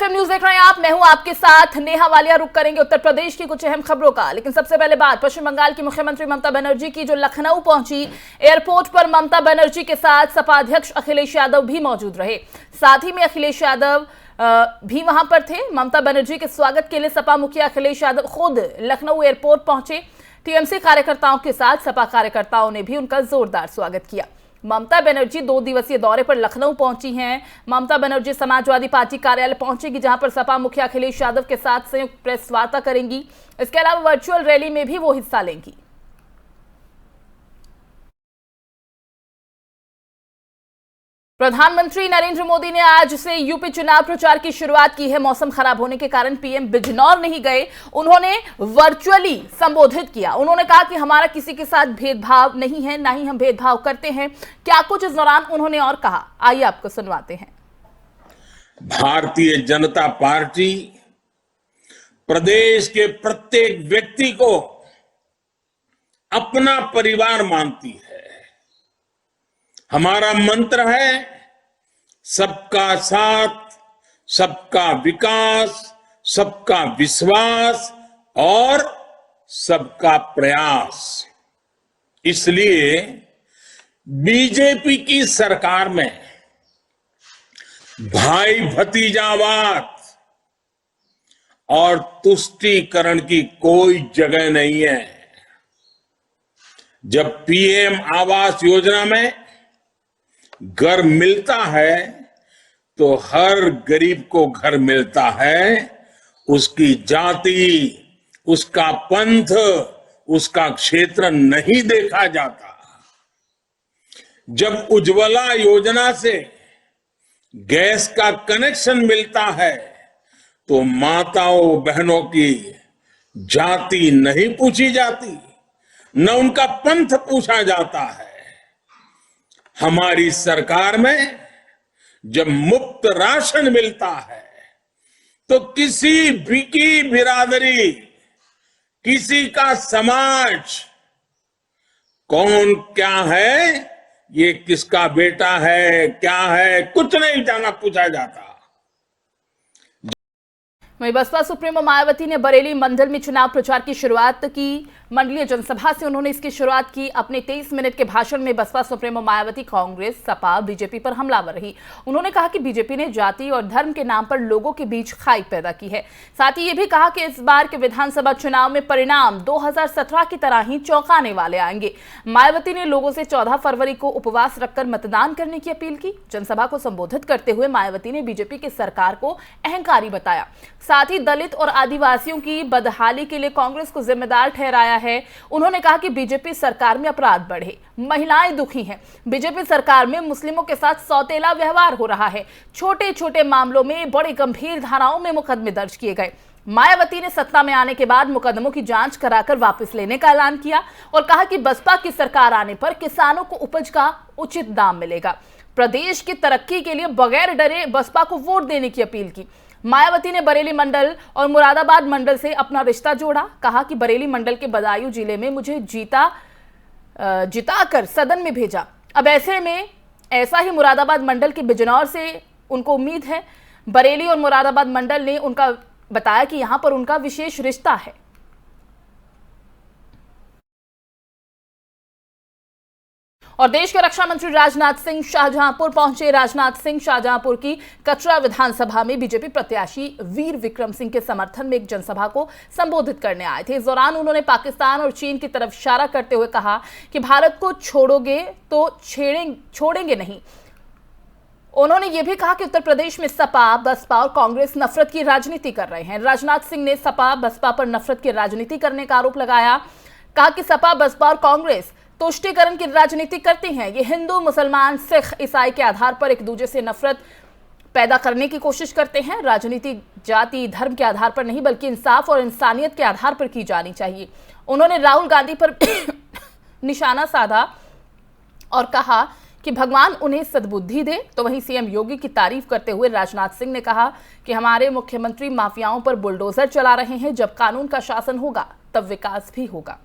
FM news देख रहे हैं आप। मैं हूं आपके साथ नेहा वालिया। रुक करेंगे उत्तर प्रदेश की कुछ अहम खबरों का, लेकिन सबसे पहले बात पश्चिम बंगाल की मुख्यमंत्री ममता बनर्जी की, जो लखनऊ पहुंची। एयरपोर्ट पर ममता बनर्जी के साथ सपा अध्यक्ष अखिलेश यादव भी मौजूद रहे। साथ ही में अखिलेश यादव भी वहां पर थे। ममता बनर्जी के स्वागत के लिए सपा मुखिया अखिलेश यादव खुद लखनऊ एयरपोर्ट पहुंचे। टीएमसी कार्यकर्ताओं के साथ सपा कार्यकर्ताओं ने भी उनका जोरदार स्वागत किया। ममता बनर्जी 2 दिवसीय दौरे पर लखनऊ पहुंची हैं। ममता बनर्जी समाजवादी पार्टी कार्यालय पहुंचेगी, जहां पर सपा मुखिया अखिलेश यादव के साथ संयुक्त प्रेस वार्ता करेंगी। इसके अलावा वर्चुअल रैली में भी वो हिस्सा लेंगी। प्रधानमंत्री नरेंद्र मोदी ने आज से यूपी चुनाव प्रचार की शुरुआत की है। मौसम खराब होने के कारण पीएम बिजनौर नहीं गए, उन्होंने वर्चुअली संबोधित किया। उन्होंने कहा कि हमारा किसी के साथ भेदभाव नहीं है, ना ही हम भेदभाव करते हैं। क्या कुछ इस दौरान उन्होंने और कहा, आइए आपको सुनवाते हैं। भारतीय जनता पार्टी प्रदेश के प्रत्येक व्यक्ति को अपना परिवार मानती है। हमारा मंत्र है सबका साथ, सबका विकास, सबका विश्वास और सबका प्रयास। इसलिए बीजेपी की सरकार में भाई भतीजावाद और तुष्टीकरण की कोई जगह नहीं है। जब पीएम आवास योजना में घर मिलता है तो हर गरीब को घर मिलता है। उसकी जाति, उसका पंथ, उसका क्षेत्र नहीं देखा जाता। जब उज्ज्वला योजना से गैस का कनेक्शन मिलता है तो माताओं बहनों की जाति नहीं पूछी जाती, न उनका पंथ पूछा जाता है। हमारी सरकार में जब मुफ्त राशन मिलता है तो किसी भी की बिरादरी, किसी का समाज, कौन क्या है, ये किसका बेटा है, क्या है, कुछ नहीं जाना पूछा जाता। वहीं बसपा सुप्रीमो मायावती ने बरेली मंडल में चुनाव प्रचार की शुरुआत की। मंडलीय जनसभा से उन्होंने इसकी शुरुआत की। अपने 23 मिनट के भाषण में बसपा सुप्रीमो मायावती कांग्रेस, सपा, बीजेपी पर हमलावर रही। उन्होंने कहा कि बीजेपी ने जाति और धर्म के नाम पर लोगों के बीच खाई पैदा की है। साथ ही ये भी कहा कि इस बार के विधानसभा चुनाव में परिणाम 2017 की तरह ही चौंकाने वाले आएंगे। मायावती ने लोगों से 14 फरवरी को उपवास रखकर मतदान करने की अपील की। जनसभा को संबोधित करते हुए मायावती ने बीजेपी की सरकार को अहंकारी बताया। साथ ही दलित और आदिवासियों की बदहाली के लिए कांग्रेस को जिम्मेदार ठहराया है। उन्होंने कहा कि बीजेपी सरकार में अपराध बढ़े, महिलाएं दुखी हैं। बीजेपी सरकार में मुस्लिमों के साथ सौतेला व्यवहार हो रहा है। छोटे छोटे मामलों में बड़े गंभीर धाराओं में मुकदमे दर्ज किए गए। मायावती ने सत्ता में आने के बाद मुकदमों की जांच कराकर वापस लेने का ऐलान किया और कहा कि बसपा की सरकार आने पर किसानों को उपज का उचित दाम मिलेगा। प्रदेश की तरक्की के लिए बगैर डरे बसपा को वोट देने की अपील की। मायावती ने बरेली मंडल और मुरादाबाद मंडल से अपना रिश्ता जोड़ा। कहा कि बरेली मंडल के बदायूं जिले में मुझे जिताकर सदन में भेजा। अब ऐसे में ऐसा ही मुरादाबाद मंडल के बिजनौर से उनको उम्मीद है। बरेली और मुरादाबाद मंडल ने उनका बताया कि यहां पर उनका विशेष रिश्ता है। और देश के रक्षा मंत्री राजनाथ सिंह शाहजहांपुर पहुंचे। राजनाथ सिंह शाहजहांपुर की कचरा विधानसभा में बीजेपी प्रत्याशी वीर विक्रम सिंह के समर्थन में एक जनसभा को संबोधित करने आए थे। इस दौरान उन्होंने पाकिस्तान और चीन की तरफ इशारा करते हुए कहा कि भारत को छोड़ोगे तो छोड़ेंगे नहीं। उन्होंने यह भी कहा कि उत्तर प्रदेश में सपा, बसपा और कांग्रेस नफरत की राजनीति कर रहे हैं। राजनाथ सिंह ने सपा, बसपा पर नफरत की राजनीति करने का आरोप लगाया। कहा कि सपा, बसपा और कांग्रेस तुष्टीकरण की राजनीति करती हैं। ये हिंदू, मुसलमान, सिख, ईसाई के आधार पर एक दूसरे से नफरत पैदा करने की कोशिश करते हैं। राजनीति जाति, धर्म के आधार पर नहीं, बल्कि इंसाफ और इंसानियत के आधार पर की जानी चाहिए। उन्होंने राहुल गांधी पर निशाना साधा और कहा कि भगवान उन्हें सद्बुद्धि दे। तो वहीं सीएम योगी की तारीफ करते हुए राजनाथ सिंह ने कहा कि हमारे मुख्यमंत्री माफियाओं पर बुलडोजर चला रहे हैं। जब कानून का शासन होगा तब विकास भी होगा।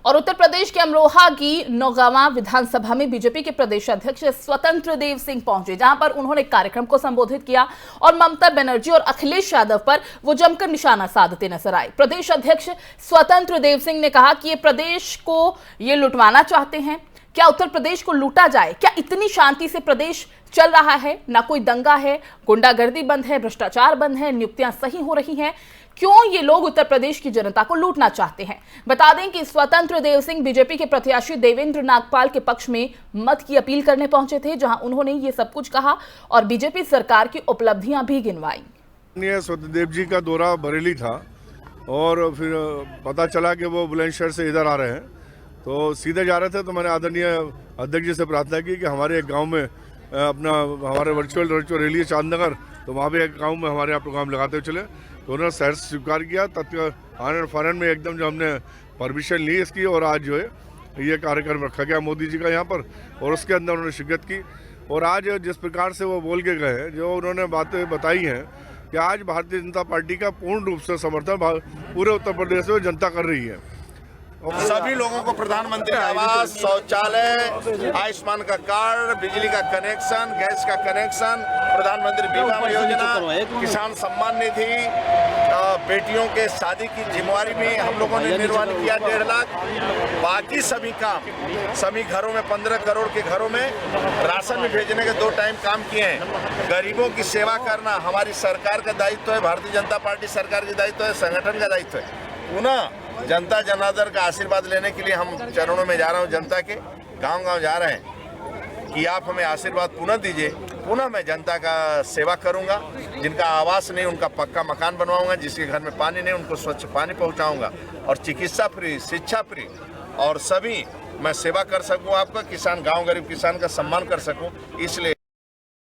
और उत्तर प्रदेश के अमरोहा की नौगांवा विधानसभा में बीजेपी के प्रदेश अध्यक्ष स्वतंत्र देव सिंह पहुंचे, जहां पर उन्होंने कार्यक्रम को संबोधित किया और ममता बनर्जी और अखिलेश यादव पर वो जमकर निशाना साधते नजर आए। प्रदेश अध्यक्ष स्वतंत्र देव सिंह ने कहा कि ये प्रदेश को ये लुटवाना चाहते हैं। क्या उत्तर प्रदेश को लूटा जाए? क्या इतनी शांति से प्रदेश चल रहा है? ना कोई दंगा है, गुंडागर्दी बंद है, भ्रष्टाचार बंद है, नियुक्तियां सही हो रही हैं। क्यों ये लोग उत्तर प्रदेश की जनता को लूटना चाहते हैं? बता दें कि स्वतंत्र देव सिंह बीजेपी के प्रत्याशी देवेंद्र नागपाल के पक्ष में मत की अपील करने पहुंचे थे, जहां उन्होंने ये सब कुछ कहा और बीजेपी सरकार की उपलब्धियां भी गिनवाई। स्वतंत्र देव जी का दौरा बरेली था और फिर पता चला कि वो बुलंदशहर से इधर आ रहे हैं, तो सीधे जा रहे थे। तो मैंने आदरणीय अध्यक्ष जी से प्रार्थना की कि हमारे एक गाँव में हमारे वर्चुअल रैली है चांदनगर, तो वहाँ भी एक गाँव में हमारे यहाँ प्रोग्राम लगाते हुए चले। तो उन्होंने सहर्ष स्वीकार किया। तत्काल आनंद फानन में एकदम जो हमने परमिशन ली इसकी, और आज जो है ये कार्यक्रम रखा गया मोदी जी का यहाँ पर, और उसके अंदर उन्होंने शिरकत की। और आज जिस प्रकार से वो बोल के गए, जो उन्होंने बातें बताई हैं कि आज भारतीय जनता पार्टी का पूर्ण रूप से समर्थन पूरे उत्तर प्रदेश में जनता कर रही है। सभी लोगों को प्रधानमंत्री आवास, शौचालय, आयुष्मान का कार्ड, बिजली का कनेक्शन, गैस का कनेक्शन, प्रधानमंत्री बीमा योजना, किसान सम्मान निधि, बेटियों के शादी की जिम्मेवारी भी हम लोगों ने निर्वहन किया 1.5 लाख। बाकी सभी काम, सभी घरों में 15 करोड़ के घरों में राशन भी भेजने के 2 टाइम काम किए हैं। गरीबों की सेवा करना हमारी सरकार का दायित्व है, भारतीय जनता पार्टी सरकार का दायित्व है, संगठन का दायित्व है। पुनः जनता जनार्दन का आशीर्वाद लेने के लिए हम चरणों में जा रहे हूं, जनता के गांव-गांव जा रहे हैं कि आप हमें आशीर्वाद पुनः दीजिए। पुनः मैं जनता का सेवा करूंगा। जिनका आवास नहीं उनका पक्का मकान बनवाऊंगा, जिसके घर में पानी नहीं उनको स्वच्छ पानी पहुंचाऊंगा, और चिकित्सा फ्री, शिक्षा फ्री, और सभी मैं सेवा कर सकूं। आपका किसान, गाँव गरीब किसान का सम्मान कर सकूँ, इसलिए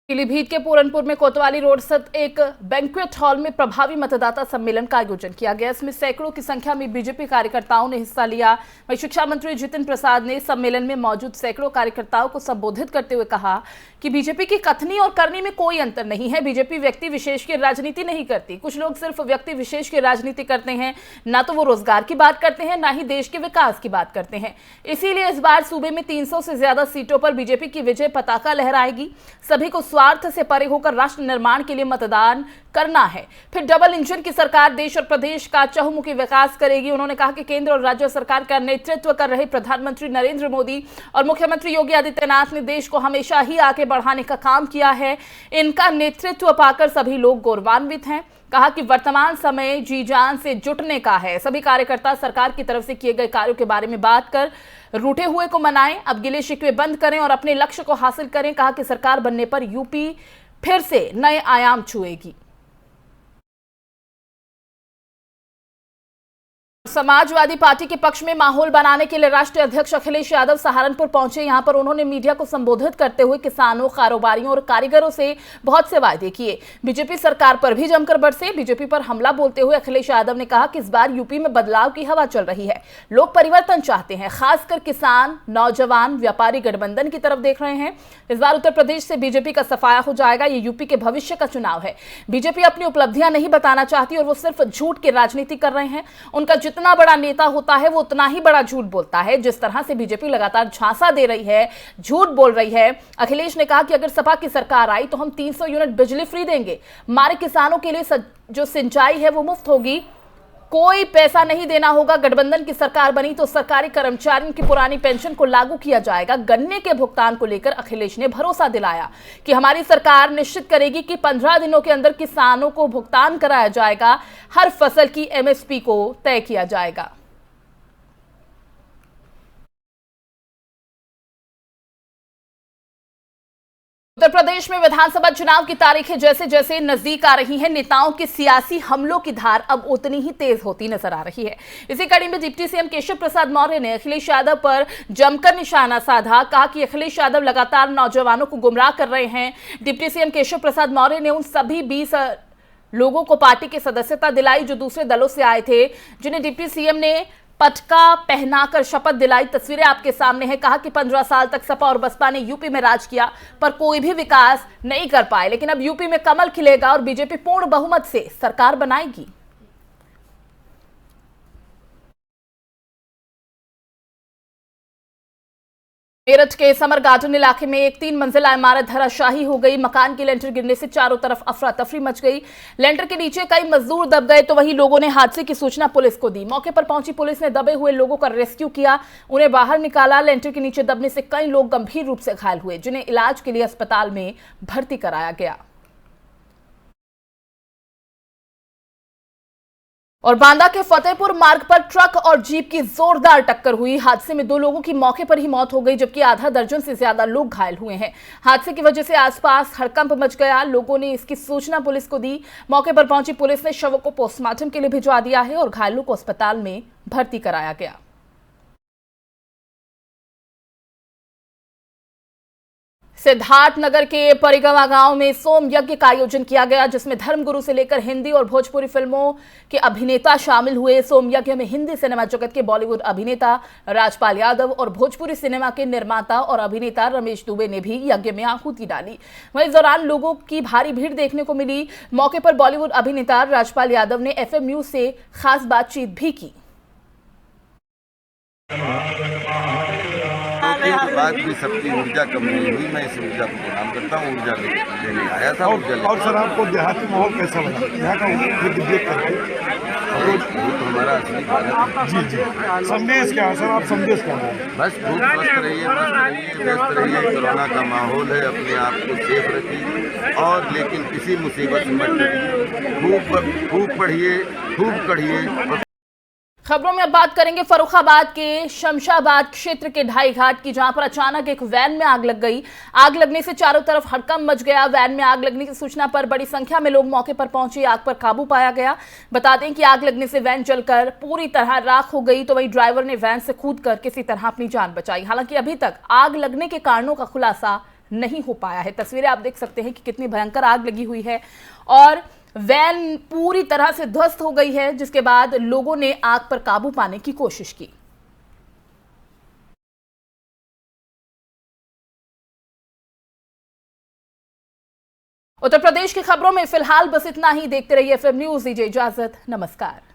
पीलीभीत के पूरनपुर में कोतवाली रोड स्थित एक बैंक्वेट हॉल में प्रभावी मतदाता सम्मेलन का आयोजन किया गया। इसमें सैकड़ों की संख्या में बीजेपी कार्यकर्ताओं ने हिस्सा लिया। वहीं शिक्षा मंत्री जितिन प्रसाद ने सम्मेलन में मौजूद सैकड़ों कार्यकर्ताओं को संबोधित करते हुए कहा कि बीजेपी की कथनी और करनी में कोई अंतर नहीं है। बीजेपी व्यक्ति विशेष की राजनीति नहीं करती। कुछ लोग सिर्फ व्यक्ति विशेष की राजनीति करते हैं, ना तो वो रोजगार की बात करते हैं, ना ही देश के विकास की बात करते हैं। इसीलिए इस बार सूबे में 300 से ज्यादा सीटों पर बीजेपी की विजय पताका लहराएगी। सभी को स्वार्थ से परे होकर राष्ट्र निर्माण के लिए मतदान करना है। फिर डबल इंजन की सरकार देश और प्रदेश का चहुमुखी विकास करेगी। उन्होंने कहा कि केंद्र और राज्य सरकार का नेतृत्व कर रहे प्रधानमंत्री नरेंद्र मोदी और मुख्यमंत्री योगी आदित्यनाथ ने देश को हमेशा ही आगे बढ़ाने का काम किया है। इनका नेतृत्व पाकर सभी लोग गौरवान्वित हैं। कहा कि वर्तमान समय जी जान से जुटने का है। सभी कार्यकर्ता सरकार की तरफ से किए गए कार्यों के बारे में बात कर रूठे हुए को मनाएं, अब गिले शिकवे बंद करें और अपने लक्ष्य को हासिल करें। कहा कि सरकार बनने पर यूपी फिर से नए आयाम छुएगी। समाजवादी पार्टी के पक्ष में माहौल बनाने के लिए राष्ट्रीय अध्यक्ष अखिलेश यादव सहारनपुर पहुंचे। यहां पर उन्होंने मीडिया को संबोधित करते हुए किसानों, कारोबारियों और कारीगरों से बहुत से वायदे किए। बीजेपी सरकार पर भी जमकर बरसे। बीजेपी पर हमला बोलते हुए अखिलेश यादव ने कहा कि इस बार यूपी में बदलाव की हवा चल रही है। लोग परिवर्तन चाहते हैं, खासकर किसान, नौजवान, व्यापारी गठबंधन की तरफ देख रहे हैं। इस बार उत्तर प्रदेश से बीजेपी का सफाया हो जाएगा। ये यूपी के भविष्य का चुनाव है। बीजेपी अपनी उपलब्धियां नहीं बताना चाहती और वो सिर्फ झूठ की राजनीति कर रहे हैं। उनका जितना बड़ा नेता होता है वो उतना ही बड़ा झूठ बोलता है। जिस तरह से बीजेपी लगातार झांसा दे रही है, झूठ बोल रही है। अखिलेश ने कहा कि अगर सपा की सरकार आई तो हम 300 यूनिट बिजली फ्री देंगे। हमारे किसानों के लिए जो सिंचाई है वो मुफ्त होगी, कोई पैसा नहीं देना होगा। गठबंधन की सरकार बनी तो सरकारी कर्मचारियों की पुरानी पेंशन को लागू किया जाएगा। गन्ने के भुगतान को लेकर अखिलेश ने भरोसा दिलाया कि हमारी सरकार निश्चित करेगी कि 15 दिनों के अंदर किसानों को भुगतान कराया जाएगा। हर फसल की एमएसपी को तय किया जाएगा। उत्तर प्रदेश में विधानसभा चुनाव की तारीखें जैसे जैसे नजदीक आ रही हैं, नेताओं के सियासी हमलों की धार अब उतनी ही तेज होती नजर आ रही है। इसी कड़ी में डिप्टी सीएम केशव प्रसाद मौर्य ने अखिलेश यादव पर जमकर निशाना साधा। कहा कि अखिलेश यादव लगातार नौजवानों को गुमराह कर रहे हैं। डिप्टी सीएम केशव प्रसाद मौर्य ने उन सभी 20 लोगों को पार्टी की सदस्यता दिलाई जो दूसरे दलों से आए थे, जिन्हें डिप्टी सीएम ने पटका पहनाकर शपथ दिलाई। तस्वीरें आपके सामने हैं। कहा कि 15 साल तक सपा और बसपा ने यूपी में राज किया पर कोई भी विकास नहीं कर पाए, लेकिन अब यूपी में कमल खिलेगा और बीजेपी पूर्ण बहुमत से सरकार बनाएगी। मेरठ के समर गार्डन इलाके में एक 3 मंजिला इमारत धराशायी हो गई। मकान के लेंटर गिरने से चारों तरफ अफरा तफरी मच गई। लेंटर के नीचे कई मजदूर दब गए तो वहीं लोगों ने हादसे की सूचना पुलिस को दी। मौके पर पहुंची पुलिस ने दबे हुए लोगों का रेस्क्यू किया, उन्हें बाहर निकाला। लेंटर के नीचे दबने से कई लोग गंभीर रूप से घायल हुए, जिन्हें इलाज के लिए अस्पताल में भर्ती कराया गया। और बांदा के फतेहपुर मार्ग पर ट्रक और जीप की जोरदार टक्कर हुई। हादसे में 2 लोगों की मौके पर ही मौत हो गई, जबकि आधा दर्जन से ज्यादा लोग घायल हुए हैं। हादसे की वजह से आसपास हड़कंप मच गया। लोगों ने इसकी सूचना पुलिस को दी। मौके पर पहुंची पुलिस ने शवों को पोस्टमार्टम के लिए भिजवा दिया है और घायलों को अस्पताल में भर्ती कराया गया। सिद्धार्थनगर के परिगवा गांव में सोम यज्ञ का आयोजन किया गया, जिसमें धर्मगुरु से लेकर हिंदी और भोजपुरी फिल्मों के अभिनेता शामिल हुए। सोम यज्ञ में हिंदी सिनेमा जगत के बॉलीवुड अभिनेता राजपाल यादव और भोजपुरी सिनेमा के निर्माता और अभिनेता रमेश दुबे ने भी यज्ञ में आहुति डाली। वहीं इस दौरान लोगों की भारी भीड़ देखने को मिली। मौके पर बॉलीवुड अभिनेता राजपाल यादव ने FM न्यूज से खास बातचीत भी की। के बाद भी सबकी ऊर्जा कम नहीं हुई। मैं इस ऊर्जा को प्रणाम करता हूँ। ऊर्जा लेने आया था। और सर आपको देहाती माहौल कैसा लगा यहाँ का देख करके? तो हमारा असली भारत। जी संदेश क्या है सर, आप संदेश क्या है? बस खूब स्वस्थ रहिए, व्यस्त रहिए। कोरोना का माहौल है, अपने आप को सेफ रखिए और लेकिन किसी मुसीबत में मत डरिए। खूब पढ़िए, खूब कढ़िए। खबरों में अब बात करेंगे फर्रुखाबाद के शमशाबाद क्षेत्र के ढाई घाट की, जहां पर अचानक एक वैन में आग लग गई। आग लगने से चारों तरफ हड़कंप मच गया। वैन में आग लगने की सूचना पर बड़ी संख्या में लोग मौके पर पहुंचे। आग पर काबू पाया गया। बता दें कि आग लगने से वैन जलकर पूरी तरह राख हो गई, तो वहीं ड्राइवर ने वैन से कूदकर किसी तरह अपनी जान बचाई। हालांकि अभी तक आग लगने के कारणों का खुलासा नहीं हो पाया है। तस्वीरें आप देख सकते हैं कि कितनी भयंकर आग लगी हुई है और वैन पूरी तरह से ध्वस्त हो गई है, जिसके बाद लोगों ने आग पर काबू पाने की कोशिश की। उत्तर प्रदेश की खबरों में फिलहाल बस इतना ही। देखते रहिए FM न्यूज। दीजिए इजाजत, नमस्कार।